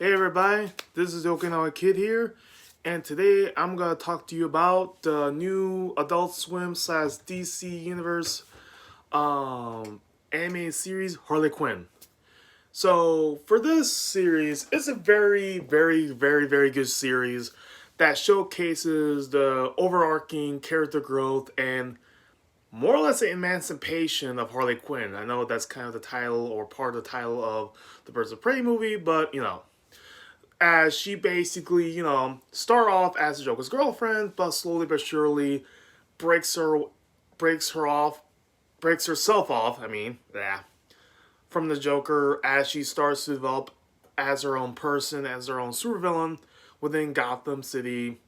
Hey everybody, this is Theokinawakid'S here, and today I'm gonna talk to you about the new Adult Swim slash DC Universe anime series Harley Quinn. So for this series, it's a very good series that showcases the overarching character growth and more or less the emancipation of Harley Quinn. I know that's kind of the title or part of the title of the Birds of Prey movie, but as she basically, start off as the Joker's girlfriend, but slowly but surely breaks her breaks her off breaks herself off, from the Joker as she starts to develop as her own person, as her own supervillain within Gotham City,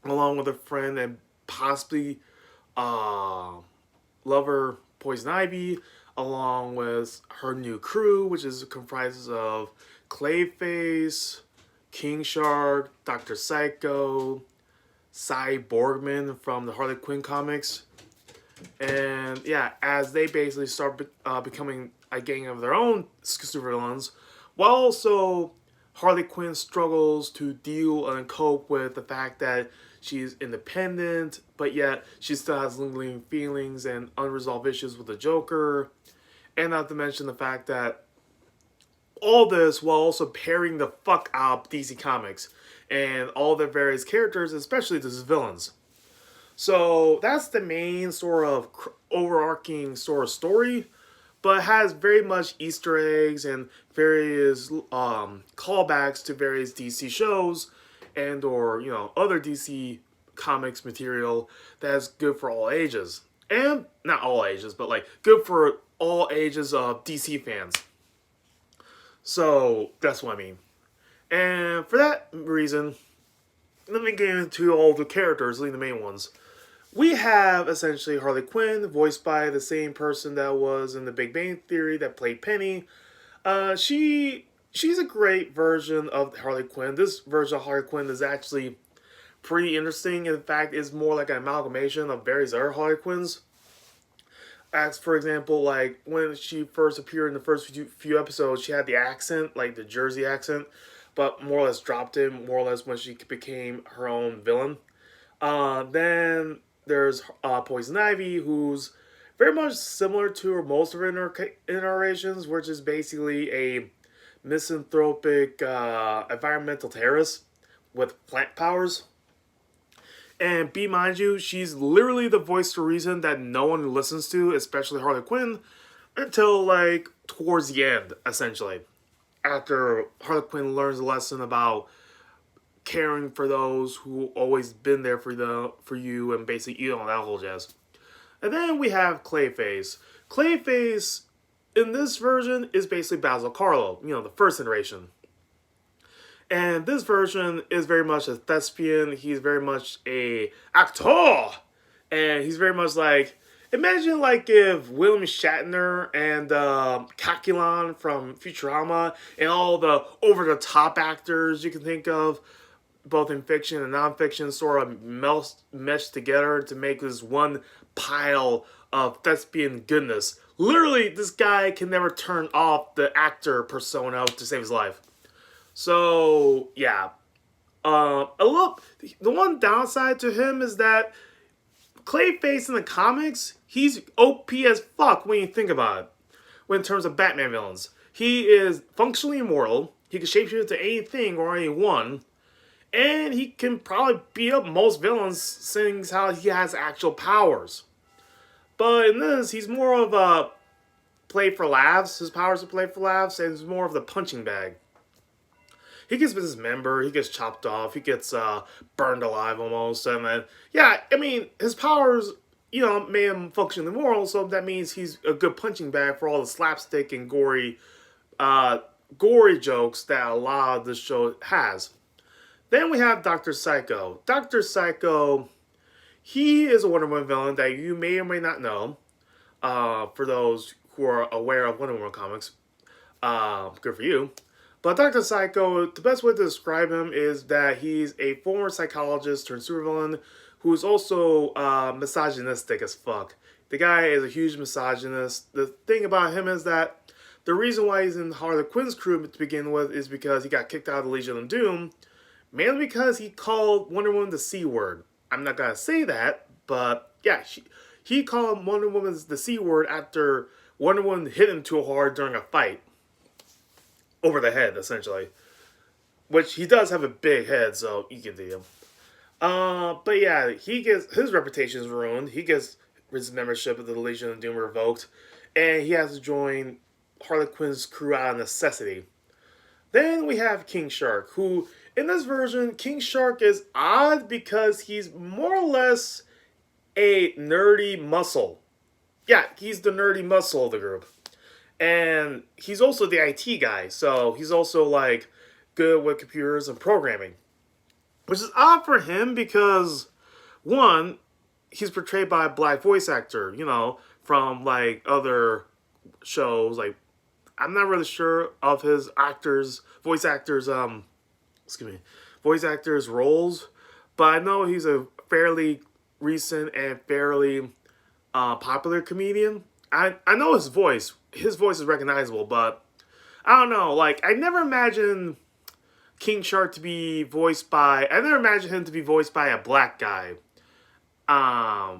along with a friend and possibly uh lover Poison Ivy, along with her new crew, which is comprises of Clayface, King Shark, Dr. Psycho, Boardman from the Harley Quinn comics. And yeah, as they basically start becoming a gang of their own supervillains, while also Harley Quinn struggles to deal and cope with the fact that she's independent, but yet she still has lingering feelings and unresolved issues with the Joker. And not to mention the fact that all this while also pairing the fuck out DC Comics and all their various characters, especially the villains. So that's the main sort of overarching sort of story, but has very much Easter eggs and various callbacks to various DC shows and or other DC comics material that's good for all ages, and not all ages, but like good for all ages of DC fans. So that's what I mean. And for that reason, let me get into all the characters, leaving the main ones. We have essentially Harley Quinn, voiced by the same person that was in The Big Bang Theory that played Penny. She's a great version of Harley Quinn. This version of Harley Quinn is actually pretty interesting. In fact, it's more like an amalgamation of various other Harley Quinns. As for example, like when she first appeared in the first few episodes, she had the accent, like the Jersey accent, but more or less dropped it more or less when she became her own villain. Then there's Poison Ivy, who's very much similar to her most of her iterations, which is basically a misanthropic environmental terrorist with plant powers. And be mind you, she's literally the voice of reason that no one listens to, especially Harley Quinn, until like towards the end, essentially. After Harley Quinn learns a lesson about caring for those who always been there for you and basically that whole jazz. And then we have Clayface. Clayface in this version is basically Basil Carlo, the first iteration. And this version is very much a thespian. He's very much a actor. And he's very much like, imagine like if William Shatner and Calculon from Futurama and all the over-the-top actors you can think of, both in fiction and non-fiction, sort of mesh together to make this one pile of thespian goodness. Literally, this guy can never turn off the actor persona to save his life. So yeah, the one downside to him is that Clayface in the comics, he's OP as fuck when you think about it. When in terms of Batman villains, he is functionally immortal. He can shapeshift into anything or anyone, and he can probably beat up most villains, seeing how he has actual powers. But in this, he's more of a play for laughs. His powers are play for laughs, and he's more of the punching bag. He gets dismembered, he gets chopped off, he gets burned alive almost, and then his powers, made him functionally moral, so that means he's a good punching bag for all the slapstick and gory jokes that a lot of this show has. Then we have Dr. Psycho. Dr. Psycho, he is a Wonder Woman villain that you may or may not know. For those who are aware of Wonder Woman comics, good for you. But Dr. Psycho, the best way to describe him is that he's a former psychologist turned supervillain who is also misogynistic as fuck. The guy is a huge misogynist. The thing about him is that the reason why he's in Harley Quinn's crew to begin with is because he got kicked out of the Legion of Doom, mainly because he called Wonder Woman the C word. I'm not gonna say that, but yeah, he called Wonder Woman the C word after Wonder Woman hit him too hard during a fight. Over the head, essentially. Which he does have a big head, so you can deal. But yeah, he gets his reputation is ruined. He gets his membership of the Legion of Doom revoked, and he has to join Harley Quinn's crew out of necessity. Then we have King Shark, who in this version, King Shark is odd because he's more or less a nerdy muscle. Yeah, he's the nerdy muscle of the group. And he's also the IT guy, so he's also like good with computers and programming. Which is odd for him because, one, he's portrayed by a black voice actor, from like other shows. Like, I'm not really sure of his voice actors roles, but I know he's a fairly recent and fairly popular comedian. I know his voice. His voice is recognizable, but I don't know. Like, I never imagined King Shark to be voiced by... I never imagined him to be voiced by a black guy.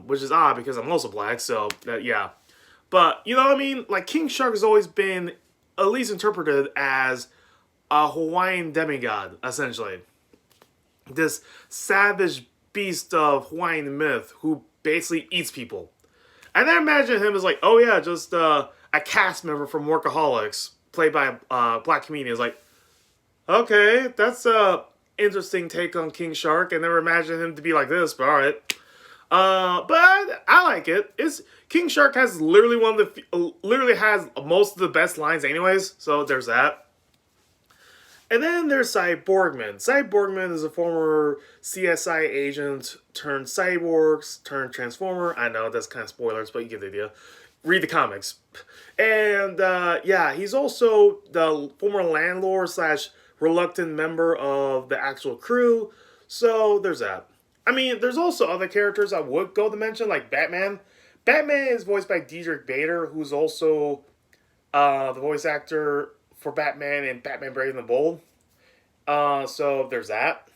Which is odd because I'm also black, so yeah. But, you know what I mean? Like, King Shark has always been at least interpreted as a Hawaiian demigod, essentially. This savage beast of Hawaiian myth who basically eats people. I never imagined him as like, oh yeah, just a cast member from Workaholics, played by a black comedian. It's like, okay, that's a interesting take on King Shark. I never imagined him to be like this, but alright. But I like it. King Shark has literally has most of the best lines anyways, so there's that. And then there's Boardman. Boardman is a former CSI agent turned cyborg turned transformer. I know that's kind of spoilers, but you get the idea. Read the comics. And yeah, he's also the former landlord / reluctant member of the actual crew. So there's that. I mean, there's also other characters I would go to mention, like Batman. Batman is voiced by Diedrich Bader, who's also the voice actor for Batman and Batman Brave and the Bold. So there's that.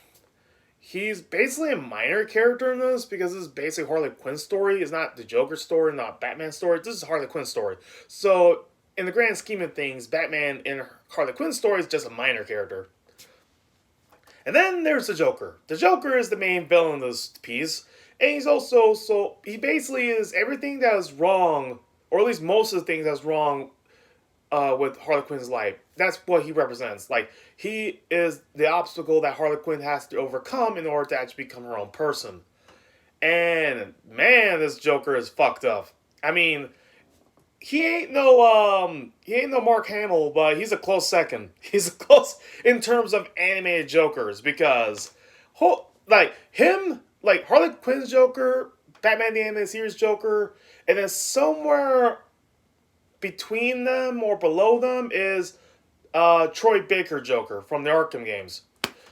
He's basically a minor character in this because this is basically Harley Quinn's story. It's not the Joker story, not Batman's story. This is Harley Quinn's story. So in the grand scheme of things, Batman in Harley Quinn's story is just a minor character. And then there's the Joker. The Joker is the main villain of this piece. And he's also, he basically is everything that is wrong, or at least most of the things that's wrong with Harley Quinn's life. That's what he represents. Like, he is the obstacle that Harley Quinn has to overcome in order to actually become her own person. And, man, this Joker is fucked up. I mean, he ain't no Mark Hamill, but he's a close second. He's close in terms of animated Jokers, because, Harley Quinn's Joker, Batman the Animated Series Joker, and then somewhere between them or below them is Troy Baker Joker from the Arkham games.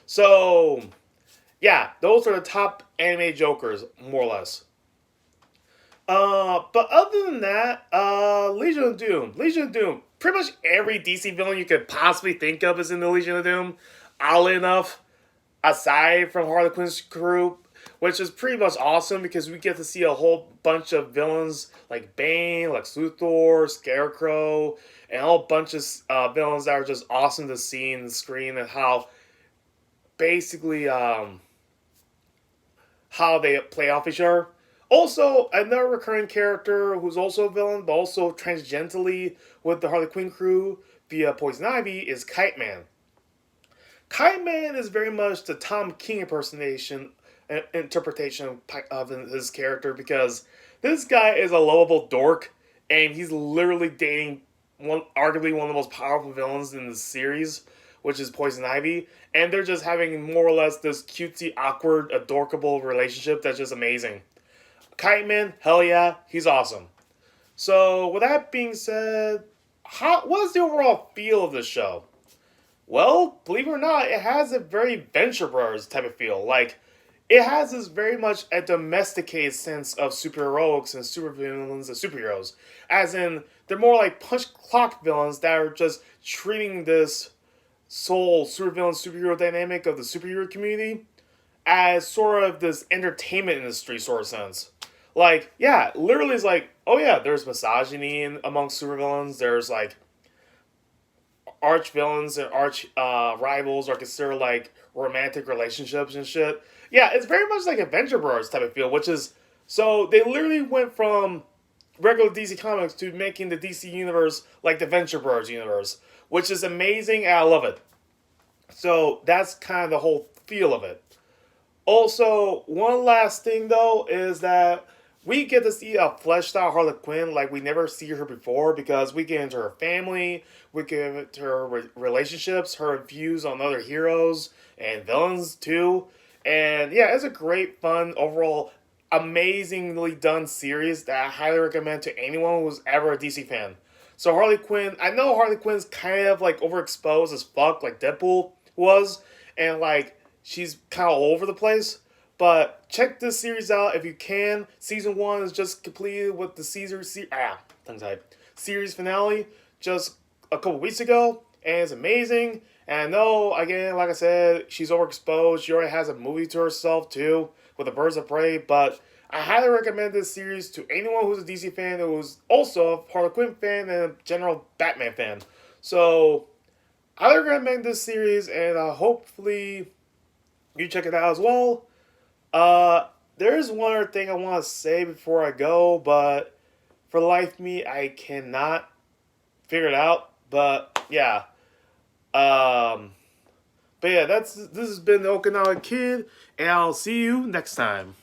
So, yeah, those are the top anime Jokers, more or less. But other than that, Legion of Doom. Legion of Doom. Pretty much every DC villain you could possibly think of is in the Legion of Doom. Oddly enough, aside from Harley Quinn's crew, which is pretty much awesome because we get to see a whole bunch of villains like Bane, Lex Luthor, Scarecrow, and a whole bunch of villains that are just awesome to see in the screen, and how basically how they play off each other. Also, another recurring character who's also a villain, but also tangentially with the Harley Quinn crew via Poison Ivy, is Kite Man. Kite Man is very much the Tom King interpretation of his character, because this guy is a lovable dork, and he's literally dating arguably one of the most powerful villains in the series, which is Poison Ivy, and they're just having more or less this cutesy, awkward, adorable relationship that's just amazing. Kite Man, hell yeah, he's awesome. So, with that being said, what is the overall feel of this show? Well, believe it or not, it has a very Venture Brothers type of feel. Like, it has this very much a domesticated sense of superheroics and supervillains and superheroes. As in, they're more like punch clock villains that are just treating this sole supervillain superhero dynamic of the superhero community as sort of this entertainment industry sort of sense. Like, yeah, literally it's like, oh yeah, there's misogyny amongst supervillains. There's like arch villains and arch rivals are considered like romantic relationships and shit. Yeah, it's very much like Adventure Bros type of feel, which is so they literally went from regular DC Comics to making the DC universe like the Adventure Bros universe, which is amazing and I love it. So that's kind of the whole feel of it. Also, one last thing though is that we get to see a fleshed out Harley Quinn like we never see her before because we get into her family, we get into her relationships, her views on other heroes and villains too. And yeah, it's a great, fun, overall, amazingly done series that I highly recommend to anyone who's ever a DC fan. So Harley Quinn, I know Harley Quinn's kind of like overexposed as fuck, like Deadpool was, and like she's kind of all over the place. But check this series out if you can. Season 1 is just completed with the series finale just a couple weeks ago, and it's amazing. And I know, again, like I said, she's overexposed. She already has a movie to herself too with the Birds of Prey. But I highly recommend this series to anyone who's a DC fan who's also a Harley Quinn fan and a general Batman fan. So I recommend this series, and hopefully you check it out as well. There's one other thing I want to say before I go, but for the life of me, I cannot figure it out. But yeah, this has been the Okinawa Kid, and I'll see you next time.